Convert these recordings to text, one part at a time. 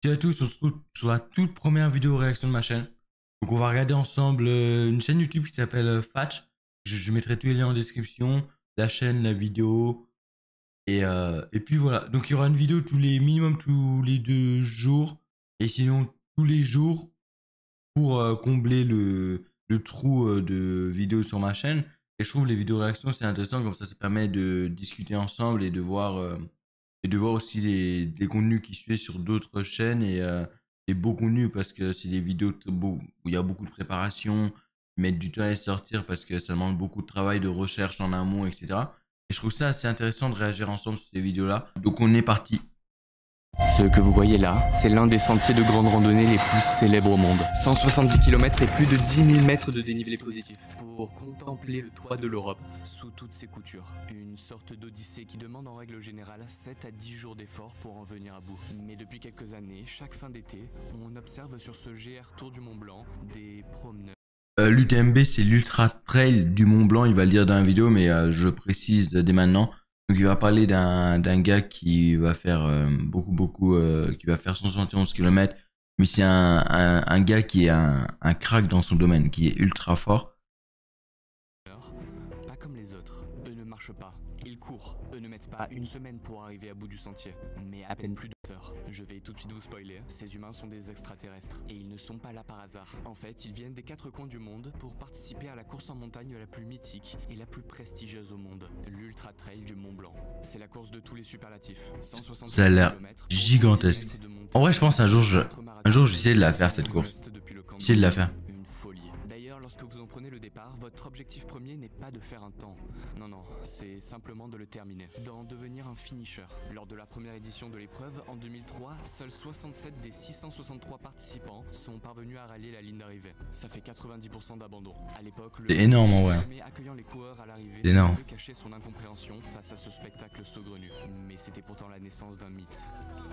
Salut à tous, on se retrouve sur la toute première vidéo réaction de ma chaîne. Donc on va regarder ensemble une chaîne YouTube qui s'appelle Fatch. Je mettrai tous les liens en description, la chaîne, la vidéo. Et puis voilà, donc il y aura une vidéo minimum tous les 2 jours. Et sinon tous les jours pour combler le trou de vidéos sur ma chaîne. Et je trouve les vidéos réactions c'est intéressant, comme ça permet de discuter ensemble et de voir aussi les contenus qui suivent sur d'autres chaînes et beaux contenus parce que c'est des vidéos où il y a beaucoup de préparation, ils mettent du temps à les sortir parce que ça demande beaucoup de travail, de recherche en amont, etc. Et je trouve ça assez intéressant de réagir ensemble sur ces vidéos-là. Donc on est parti. Ce que vous voyez là, c'est l'un des sentiers de grande randonnée les plus célèbres au monde. 170 km et plus de 10 000 mètres de dénivelé positif pour contempler le toit de l'Europe sous toutes ses coutures. Une sorte d'odyssée qui demande en règle générale 7 à 10 jours d'effort pour en venir à bout. Mais depuis quelques années, chaque fin d'été, on observe sur ce GR Tour du Mont Blanc des promeneurs. L'UTMB, c'est l'Ultra Trail du Mont Blanc. Il va le dire dans la vidéo, mais je précise dès maintenant. Donc, il va parler d'un gars qui va faire qui va faire 171 km. Mais c'est un gars qui est un crack dans son domaine, qui est ultra fort. Pas comme les autres, eux ne marchent pas, ils courent, eux ne mettent pas une semaine pour arriver à bout du sentier, mais à peine plus d'1 heure. Je vais tout de suite vous spoiler, ces humains sont des extraterrestres, et ils ne sont pas là par hasard. En fait, ils viennent des 4 coins du monde pour participer à la course en montagne la plus mythique et la plus prestigieuse au monde, l'Ultra Trail du Mont Blanc. C'est la course de tous les superlatifs, 160 Ça a l'air km, gigantesque. En vrai, je pense un jour, j'essaie de la faire cette course. J'essaie de la faire. Une folie. D'ailleurs, lorsque vous en prenez le départ, votre objectif premier n'est pas de faire un temps. Non, non, c'est simplement de le terminer, d'en devenir un finisher. Lors de la première édition de l'épreuve, en 2003, seuls 67 des 663 participants sont parvenus à rallier la ligne d'arrivée. Ça fait 90% d'abandon. À l'époque, le C'est énorme en vrai. accueillant les coureurs à l'arrivée C'est énorme. pouvait cacher son incompréhension face à ce spectacle saugrenu. Mais c'était pourtant la naissance d'un mythe.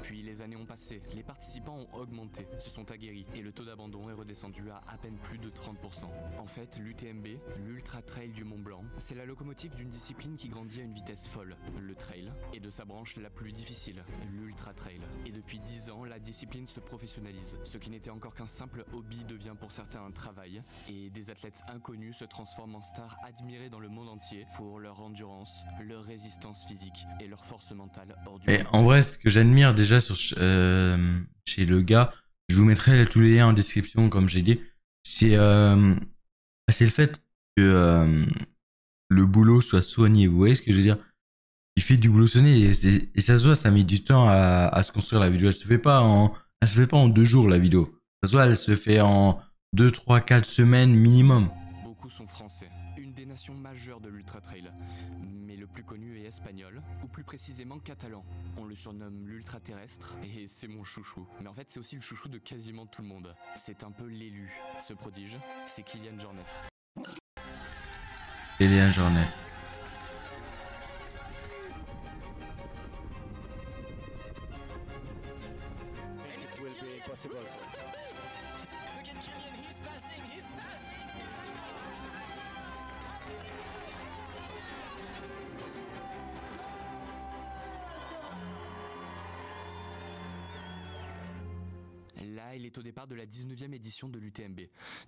Puis les années ont passé, les participants ont augmenté, se sont aguerris et le taux d'abandon est redescendu à peine plus de 30%. En fait, l'UTMB, l'Ultra Trail du Mont Blanc, c'est la locomotive d'une discipline qui grandit à une vitesse folle, le trail, et de sa branche la plus difficile, l'Ultra Trail. Et depuis 10 ans, la discipline se professionnalise. Ce qui n'était encore qu'un simple hobby devient pour certains un travail, et des athlètes inconnus se transforment en stars admirées dans le monde entier pour leur endurance, leur résistance physique et leur force mentale hors du Et commun. en vrai, ce que j'admire déjà chez le gars, je vous mettrai tous les liens en description, comme j'ai dit, c'est le fait que le boulot soit soigné. Vous voyez ce que je veux dire? Il fait du boulot soigné et ça se voit, ça met du temps à se construire la vidéo. Elle se fait pas en 2 jours la vidéo. Ça se voit, elle se fait en 2, 3, 4 semaines minimum. Beaucoup sont français, une des nations majeures de l'Ultra Trail. Mais le plus connu est espagnol, ou plus précisément catalan. On le surnomme l'ultra terrestre, et c'est mon chouchou. Mais en fait, c'est aussi le chouchou de quasiment tout le monde. C'est un peu l'élu. Ce prodige, c'est Kilian Jornet. Et les journée. Là, il est au départ de la 19e édition de l'UTMB.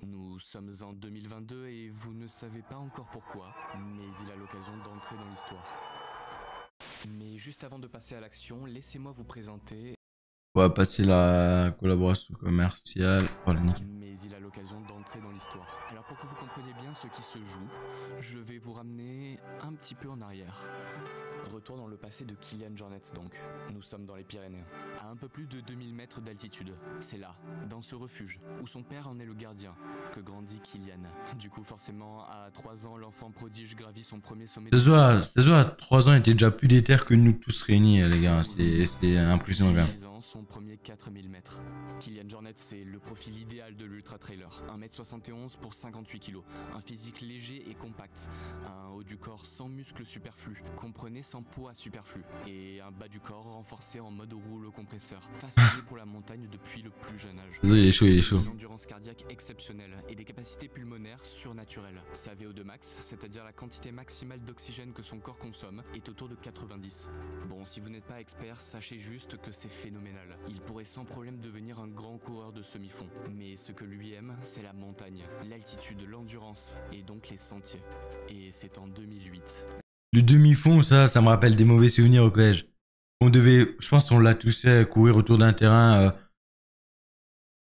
Nous sommes en 2022 et vous ne savez pas encore pourquoi, mais il a l'occasion d'entrer dans l'histoire. Mais juste avant de passer à l'action, laissez-moi vous présenter. On va passer la collaboration commerciale. Oh, la nickel. Mais il a l'occasion d'entrer dans l'histoire. Alors pour que vous compreniez bien ce qui se joue, je vais vous ramener un petit peu en arrière. Retour dans le passé de Kilian Jornet donc. Nous sommes dans les Pyrénées, à un peu plus de 2000 mètres d'altitude. C'est là, dans ce refuge, où son père en est le gardien, que grandit Kilian. Du coup forcément, à 3 ans, l'enfant prodige gravit son premier sommet. Ça se voit, à 3 ans, il était déjà plus déter que nous tous réunis, les gars. C'est impressionnant quand même. 6 ans, son premier 4000 mètres. Kilian Jornet, c'est le profil idéal de l'ultra trailer. 1m71 pour 58 kg. Un physique léger et compact. Un haut du corps sans muscles superflus. Comprenez sans poids superflu. Et un bas du corps renforcé en mode rouleau compresseur. Façonné pour la montagne depuis le plus jeune âge. Désolé, il est chaud, il est chaud. Une endurance cardiaque exceptionnelle et des capacités pulmonaires surnaturelles. Sa VO2 max, c'est-à-dire la quantité maximale d'oxygène que son corps consomme, est autour de 90. Bon, si vous n'êtes pas expert, sachez juste que c'est phénoménal. Il pourrait sans problème devenir un grand coureur de semi-fond. Mais ce que lui aime, c'est la montagne, l'altitude, l'endurance et donc les sentiers. Et c'est en 2008. Le demi-fond, ça me rappelle des mauvais souvenirs au collège. On devait, je pense qu'on l'a tous fait, courir autour d'un terrain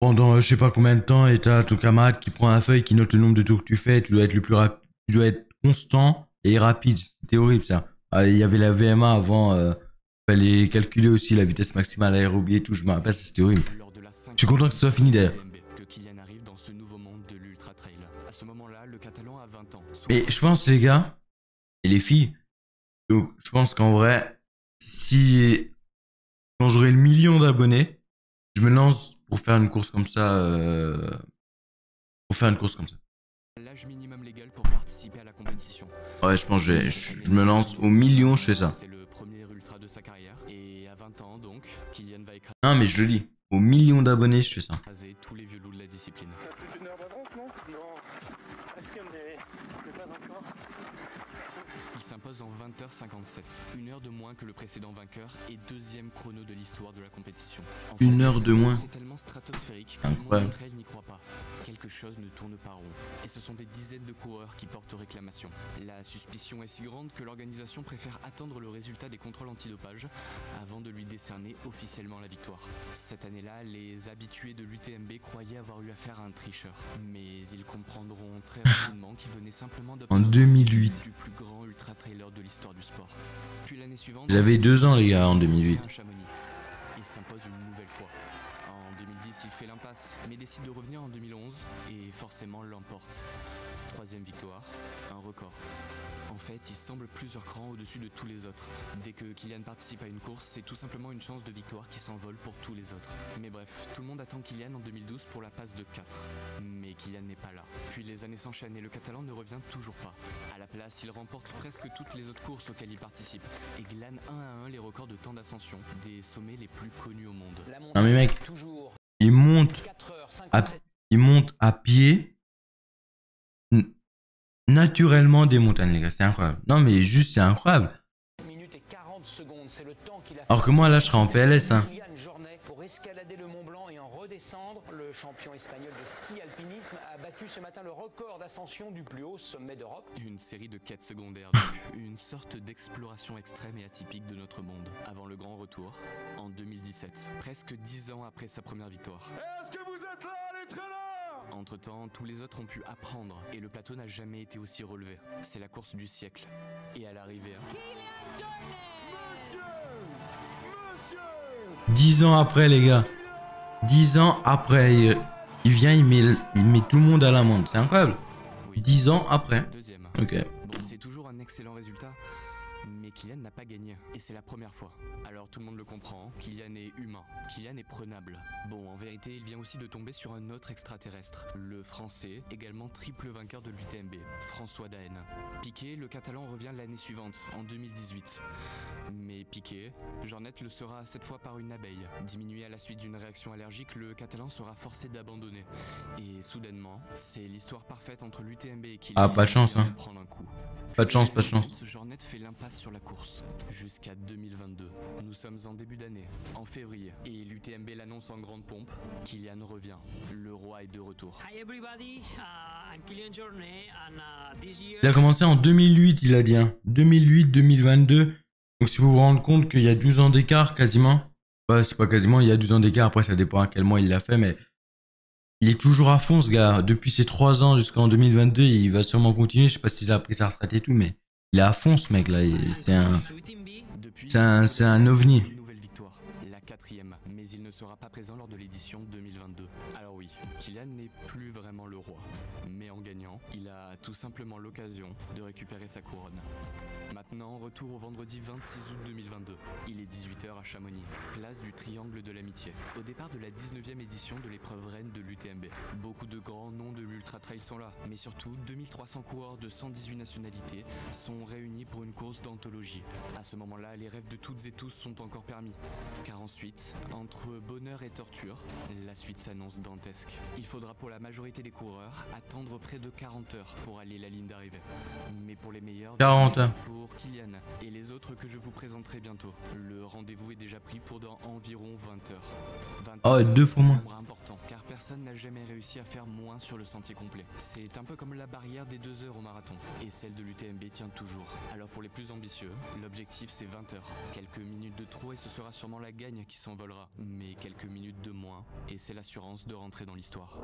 pendant je sais pas combien de temps et t'as ton camarade qui prend la feuille, qui note le nombre de tours que tu fais, tu dois être le plus rapide, tu dois être constant et rapide. C'était horrible ça. Il y avait la VMA avant, fallait calculer aussi la vitesse maximale aérobie et tout, je me rappelle, c'était horrible. Je suis content que ce soit fini d'ailleurs. Que Kylian arrive dans ce nouveau monde de l'ultra trail. À ce moment-là, le Catalan a 20 ans. Mais je pense les gars et les filles, donc je pense qu'en vrai, si quand j'aurai le million d'abonnés, je me lance pour faire une course comme ça. L'âge minimum légal pour participer à la compétition. Ouais, je pense que je me lance au million, je fais ça. C'est le premier ultra de sa carrière. Et à 20 ans, donc, Kylian va Non, mais je le lis. Au million d'abonnés, je fais ça. écraser tous les vieux loups de la discipline. T'as plus d'une heure d'avance, non? Non, presque, mais pas encore. Il s'impose en 20h57, une heure de moins que le précédent vainqueur et deuxième chrono de l'histoire de la compétition. En Une fait, heure de moins. C'est tellement stratosphérique que le monde Incroyable. du trail n'y croit pas. Quelque chose ne tourne pas rond. Et ce sont des dizaines de coureurs qui portent réclamation. La suspicion est si grande que l'organisation préfère attendre le résultat des contrôles antidopage avant de lui décerner officiellement la victoire. Cette année-là, les habitués de l'UTMB croyaient avoir eu affaire à un tricheur. Mais ils comprendront très rapidement qu'il venait simplement En d'observer 2008. du plus grand ultra-trailer de l'histoire du sport. Puis l'année suivante, J'avais 2 ans, les gars, en 2008. à Chamonix. Il s'impose une nouvelle fois. En 2010, il fait l'impasse, mais décide de revenir en 2011 et forcément l'emporte. Troisième victoire, un record. En fait, il semble plusieurs crans au-dessus de tous les autres. Dès que Kylian participe à une course, c'est tout simplement une chance de victoire qui s'envole pour tous les autres. Mais bref, tout le monde attend Kylian en 2012 pour la passe de 4. Mais Kylian n'est pas là. Puis les années s'enchaînent et le Catalan ne revient toujours pas. À la place, il remporte presque toutes les autres courses auxquelles il participe et glane un à un les records de temps d'ascension des sommets les plus connus au monde. Non mais mec, il monte à pied naturellement des montagnes, les gars, c'est incroyable. Non mais juste c'est incroyable. Alors que moi là je serais en PLS hein. Pour escalader le Mont Blanc et en redescendre, le champion espagnol de ski alpinisme a battu ce matin le record d'ascension du plus haut sommet d'Europe. Une série de quêtes secondaires, donc. Une sorte d'exploration extrême et atypique de notre monde. Avant le grand retour, en 2017, presque 10 ans après sa première victoire. Est-ce que vous êtes là, les traîneurs? Entre-temps, tous les autres ont pu apprendre et le plateau n'a jamais été aussi relevé. C'est la course du siècle. Et à l'arrivée, 10 ans après les gars. 10 ans après. Il vient, il met tout le monde à l'amende. C'est incroyable. oui, 10 ans après. deuxième. Ok. Bon, c'est toujours un excellent résultat, mais Kylian n'a pas gagné, et c'est la première fois. Alors tout le monde le comprend, Kylian est humain, Kylian est prenable. Bon, en vérité, il vient aussi de tomber sur un autre extraterrestre, le français, également triple vainqueur de l'UTMB, François Daen. Piqué, le catalan revient l'année suivante, en 2018. Mais Piqué, Jornet le sera cette fois par une abeille. Diminué à la suite d'une réaction allergique, le catalan sera forcé d'abandonner. Et soudainement, c'est l'histoire parfaite entre l'UTMB et Kylian. Ah, pas de chance, qui vient hein. de prendre un coup. Pas de chance, pas de chance. Jornet fait l'impasse sur la course jusqu'à 2022. Nous sommes en début d'année, en février, et l'UTMB l'annonce en grande pompe. Kylian revient. Le roi est de retour. Hi everybody, I'm Kylian Jornet and this year... Il a commencé en 2008, il a dit. Hein. 2008-2022. Donc si vous vous rendez compte qu'il y a 12 ans d'écart quasiment. Ouais, c'est pas quasiment, il y a 12 ans d'écart. Après, ça dépend à quel mois il l'a fait, mais il est toujours à fond, ce gars. Depuis ses 3 ans jusqu'en 2022, il va sûrement continuer. Je sais pas s'il a pris sa retraite et tout, mais il est à fond, ce mec-là. Depuis, C'est un ovni. Une nouvelle victoire, la 4e, mais il ne sera pas présent lors de l'édition 2022. Alors oui, Kylian n'est plus vraiment le roi, mais en gagnant, il a tout simplement l'occasion de récupérer sa couronne. Maintenant, retour au vendredi 26 août 2022. Il est 18h à Chamonix, place du Triangle de l'Amitié. Au départ de la 19e édition de l'épreuve reine de l'UTMB. Beaucoup de grands noms de l'Ultra Trail sont là, mais surtout 2300 coureurs de 118 nationalités sont réunis pour une course d'anthologie. À ce moment-là, les rêves de toutes et tous sont encore permis. Car ensuite, entre Entre bonheur et torture, la suite s'annonce dantesque. Il faudra pour la majorité des coureurs attendre près de 40 heures pour aller la ligne d'arrivée. Mais pour les meilleurs, 40 heures. pour Kylian et les autres que je vous présenterai bientôt, le rendez-vous est déjà pris pour dans environ 20 heures. 20 Oh, heures, deux fois c'est un moins. nombre important, car personne n'a jamais réussi à faire moins sur le sentier complet. C'est un peu comme la barrière des 2 heures au marathon, et celle de l'UTMB tient toujours. Alors pour les plus ambitieux, l'objectif c'est 20 heures. Quelques minutes de trop et ce sera sûrement la gagne qui s'envolera, mais quelques minutes de moins, et c'est l'assurance de rentrer dans l'histoire.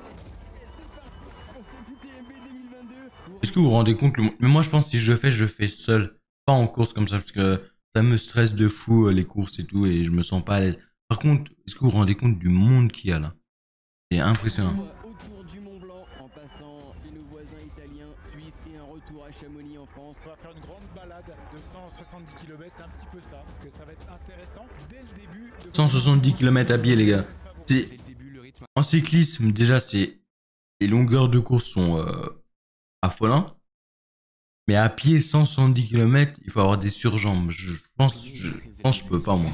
Est-ce que vous vous rendez compte mais moi je pense que si je le fais seul, pas en course comme ça, parce que ça me stresse de fou les courses et tout, et je me sens pas à l'aise. Par contre, est-ce que vous vous rendez compte du monde qu'il y a là? C'est impressionnant. Autour du Mont Blanc en passant nos voisins italiens, suisses et un retour à Chamonix en France. On va faire une grande balade de 170 km, c'est un petit peu ça, que ça va être intéressant dès le début. 170 km à pied les gars. C'est Dès le début, le rythme en cyclisme déjà les longueurs de course sont affolantes. Mais à pied 170 km, il faut avoir des surjambes. Je pense que je peux pas moi.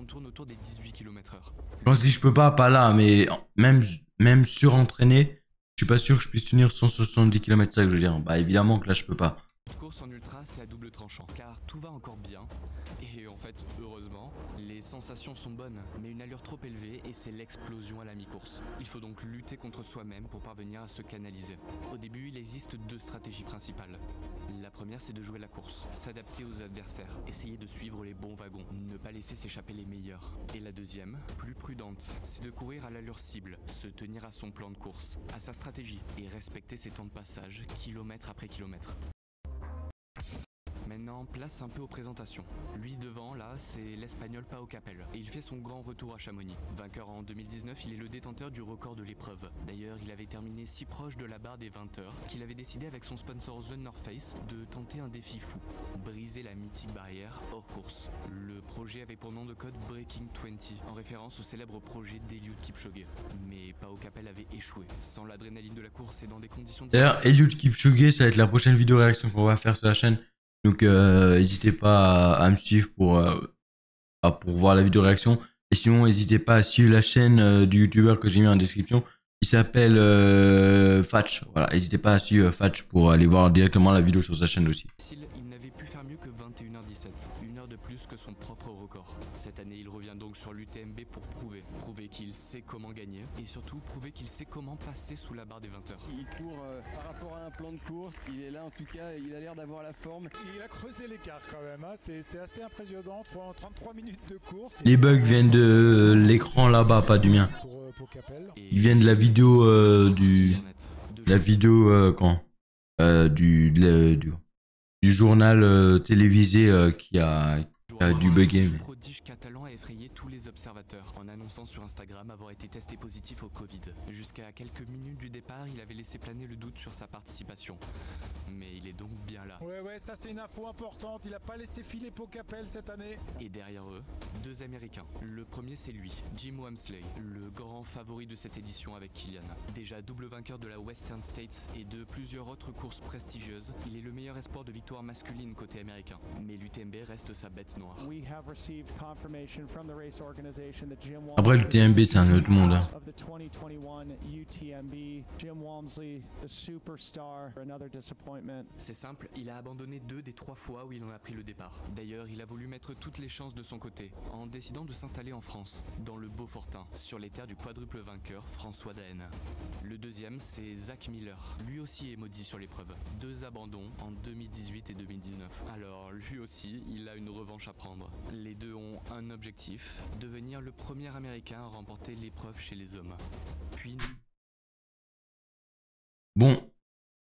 on tourne autour des 18 km/h. Quand je dis je peux pas là, mais même surentraîné, je suis pas sûr que je puisse tenir 170 km, ça que je veux dire. Bah évidemment que là je peux pas. Cette course en ultra, c'est à double tranchant, car tout va encore bien. Et en fait, heureusement, les sensations sont bonnes, mais une allure trop élevée et c'est l'explosion à la mi-course. Il faut donc lutter contre soi-même pour parvenir à se canaliser. Au début, il existe 2 stratégies principales. La première, c'est de jouer la course, s'adapter aux adversaires, essayer de suivre les bons wagons, ne pas laisser s'échapper les meilleurs. Et la deuxième, plus prudente, c'est de courir à l'allure cible, se tenir à son plan de course, à sa stratégie et respecter ses temps de passage, kilomètre après kilomètre. Maintenant, place un peu aux présentations. Lui devant, là, c'est l'Espagnol Pau Capel. Et il fait son grand retour à Chamonix. Vainqueur en 2019, il est le détenteur du record de l'épreuve. D'ailleurs, il avait terminé si proche de la barre des 20 heures qu'il avait décidé avec son sponsor The North Face de tenter un défi fou. Briser la mythique barrière hors course. Le projet avait pour nom de code Breaking 20, en référence au célèbre projet d'Eliud Kipchoge. Mais Pau Capel avait échoué. Sans l'adrénaline de la course et dans des conditions... D'ailleurs, Eliud Kipchoge, ça va être la prochaine vidéo réaction qu'on va faire sur la chaîne. Donc n'hésitez pas à me suivre pour voir la vidéo réaction. Et sinon, n'hésitez pas à suivre la chaîne du youtubeur que j'ai mis en description. Il s'appelle Fatch. Voilà, n'hésitez pas à suivre Fatch pour aller voir directement la vidéo sur sa chaîne aussi. Il n'avait pu faire mieux que 21h17, une heure de plus que son propre record. Cette année, il revient donc sur l'UTMB pour prouver qu'il sait comment gagner et surtout prouver qu'il sait comment passer sous la barre des 20 heures. Il court par rapport à un plan de course, il est là en tout cas, il a l'air d'avoir la forme. Il a creusé l'écart quand même, hein. C'est assez impressionnant, 33 minutes de course. Les bugs viennent de l'écran là-bas, pas du mien. Pour Capel. Et Ils viennent de la vidéo du journal télévisé qui a dû bugger. Le prodige catalan a effrayé tous les observateurs en annonçant sur Instagram avoir été testé positif au Covid. Jusqu'à quelques minutes du départ, il avait laissé planer le doute sur sa participation. Mais il est donc bien là. Ouais, ça c'est une info importante. Il a pas laissé filer Pau Capel cette année. Et derrière eux, 2 Américains. Le premier c'est lui, Jim Walmsley, le grand favori de cette édition avec Kylian. Déjà double vainqueur de la Western States et de plusieurs autres courses prestigieuses, il est le meilleur espoir de victoire masculine côté américain. Mais l'UTMB reste sa bête noire. Après, le TMB, c'est un autre monde. Hein. C'est simple, il a abandonné 2 des 3 fois où il en a pris le départ. D'ailleurs, il a voulu mettre toutes les chances de son côté, en décidant de s'installer en France, dans le Beaufortin, sur les terres du quadruple vainqueur François Daen. Le deuxième, c'est Zach Miller. Lui aussi est maudit sur l'épreuve. 2 abandons en 2018 et 2019. Alors, lui aussi, il a une revanche à prendre. Les deux ont un objectif, devenir le premier américain à remporter l'épreuve chez les hommes. Puis Bon,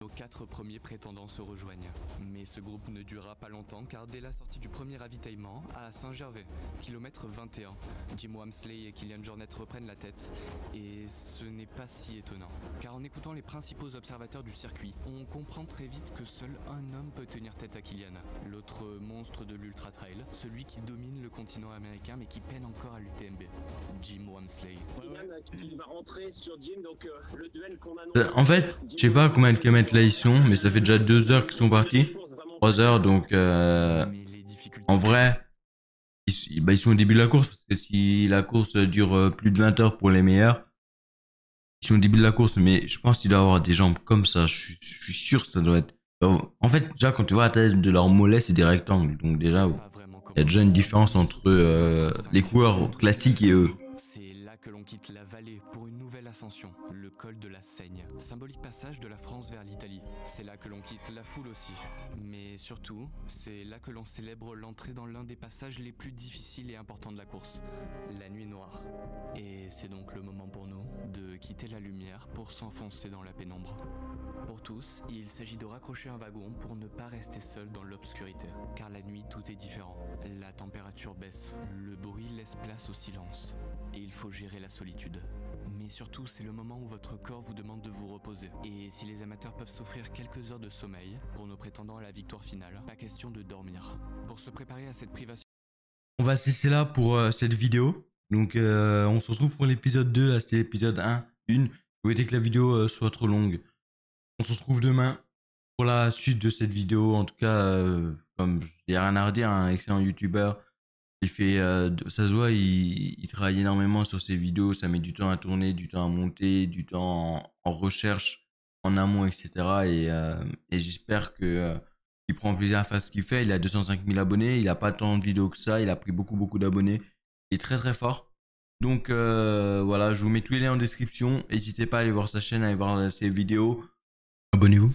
nos 4 premiers prétendants se rejoignent. Mais ce groupe ne durera pas longtemps car dès la sortie du premier ravitaillement à Saint-Gervais, kilomètre 21, Jim Walmsley et Kilian Jornet reprennent la tête. Et ce n'est pas si étonnant. Car en écoutant les principaux observateurs du circuit, on comprend très vite que seul un homme peut tenir tête à Kilian. L'autre monstre de l'Ultra Trail, celui qui domine le continent américain mais qui peine encore à l'UTMB, Jim Walmsley. Kylian qui va rentrer sur Jim, donc le duel qu'on annonce. en fait, je sais pas combien de kilomètres là ils sont, mais ça fait déjà 2 heures qu'ils sont partis. 3 heures, donc Mais les difficultés en vrai, ils sont au début de la course, parce que si la course dure plus de 20 heures pour les meilleurs, ils sont au début de la course, mais je pense qu'il doit avoir des jambes comme ça, je suis sûr que ça doit être... En fait, déjà, quand tu vois la taille de leurs mollets, c'est des rectangles, donc déjà, il y a déjà une différence entre les coureurs classiques et eux. C'est là que l'on quitte la vallée pour une nouvelle ascension, le col de la Seigne, symbolique passage de la France vers l'Italie. C'est là que l'on quitte la foule aussi. Mais surtout, c'est là que l'on célèbre l'entrée dans l'un des passages les plus difficiles et importants de la course, la nuit noire. Et c'est donc le moment pour nous de quitter la lumière pour s'enfoncer dans la pénombre. Pour tous, il s'agit de raccrocher un wagon pour ne pas rester seul dans l'obscurité. Car la nuit, tout est différent. La température baisse, le bruit laisse place au silence. Et il faut gérer la solitude. Mais surtout, c'est le moment où votre corps vous demande de vous reposer. Et si les amateurs peuvent s'offrir quelques heures de sommeil, pour nos prétendants à la victoire finale, pas question de dormir. Pour se préparer à cette privation... On va se laisser là pour cette vidéo. Donc on se retrouve pour l'épisode 2, là c'était l'épisode 1, Vous souhaitez que la vidéo soit trop longue. On se retrouve demain pour la suite de cette vidéo. En tout cas, comme il n'y a rien à redire, un excellent youtubeur. Il fait, ça se voit, il travaille énormément sur ses vidéos, ça met du temps à tourner, du temps à monter, du temps en recherche, en amont, etc. Et j'espère que il prend plaisir à faire ce qu'il fait. Il a 205 000 abonnés, il n'a pas tant de vidéos que ça, il a pris beaucoup d'abonnés. Il est très fort. Donc voilà, je vous mets tous les liens en description. N'hésitez pas à aller voir sa chaîne, à aller voir ses vidéos. Abonnez-vous.